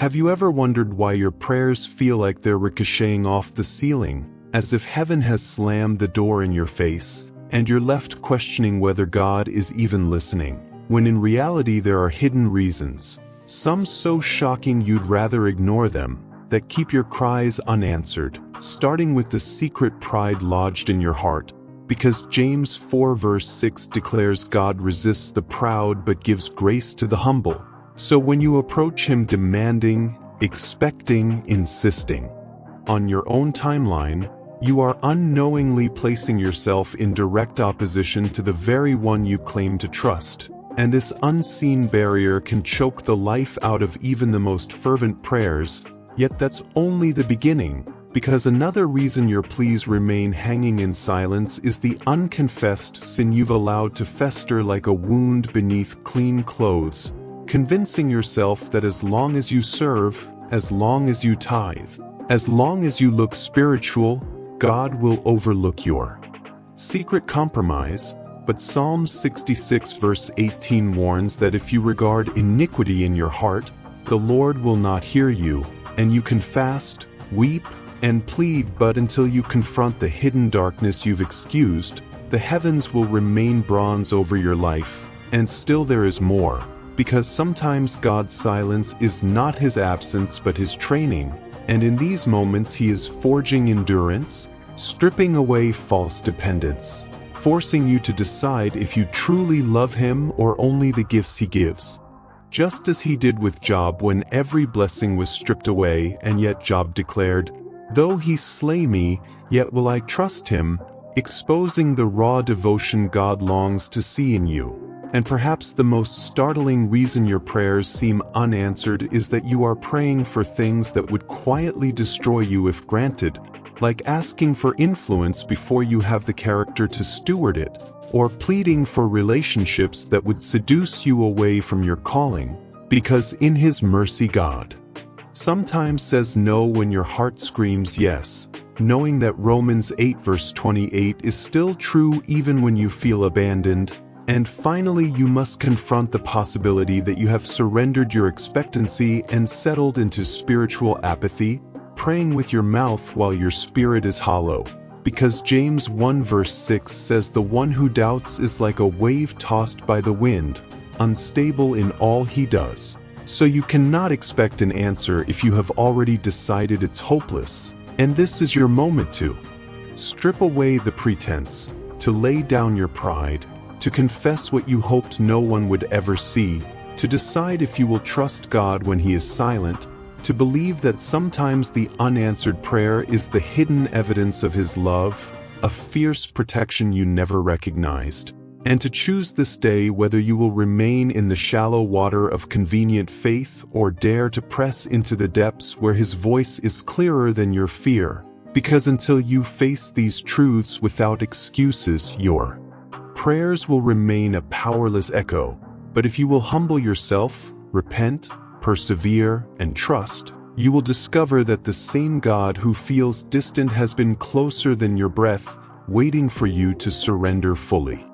Have you ever wondered why your prayers feel like they're ricocheting off the ceiling, as if heaven has slammed the door in your face, and you're left questioning whether God is even listening, when in reality there are hidden reasons, some so shocking you'd rather ignore them, that keep your cries unanswered, starting with the secret pride lodged in your heart, because James 4 verse 6 declares God resists the proud but gives grace to the humble. So when you approach him demanding, expecting, insisting on your own timeline, you are unknowingly placing yourself in direct opposition to the very one you claim to trust. And this unseen barrier can choke the life out of even the most fervent prayers, yet that's only the beginning, because another reason your pleas remain hanging in silence is the unconfessed sin you've allowed to fester like a wound beneath clean clothes, convincing yourself that as long as you serve, as long as you tithe, as long as you look spiritual, God will overlook your secret compromise. But Psalm 66 verse 18 warns that if you regard iniquity in your heart, the Lord will not hear you, and you can fast, weep, and plead, but until you confront the hidden darkness you've excused, the heavens will remain bronze over your life. And still there is more, because sometimes God's silence is not his absence but his training, and in these moments he is forging endurance, stripping away false dependence, forcing you to decide if you truly love him or only the gifts he gives. Just as he did with Job when every blessing was stripped away, and yet Job declared, "Though he slay me, yet will I trust him," exposing the raw devotion God longs to see in you. And perhaps the most startling reason your prayers seem unanswered is that you are praying for things that would quietly destroy you if granted, like asking for influence before you have the character to steward it, or pleading for relationships that would seduce you away from your calling, because in his mercy God sometimes says no when your heart screams yes, knowing that Romans 8 verse 28 is still true even when you feel abandoned. And finally, you must confront the possibility that you have surrendered your expectancy and settled into spiritual apathy, praying with your mouth while your spirit is hollow. Because James 1 verse 6 says the one who doubts is like a wave tossed by the wind, unstable in all he does. So you cannot expect an answer if you have already decided it's hopeless, and this is your moment to strip away the pretense, to lay down your pride, to confess what you hoped no one would ever see, to decide if you will trust God when he is silent, to believe that sometimes the unanswered prayer is the hidden evidence of his love, a fierce protection you never recognized, and to choose this day whether you will remain in the shallow water of convenient faith or dare to press into the depths where his voice is clearer than your fear, because until you face these truths without excuses, your prayers will remain a powerless echo. But if you will humble yourself, repent, persevere, and trust, you will discover that the same God who feels distant has been closer than your breath, waiting for you to surrender fully.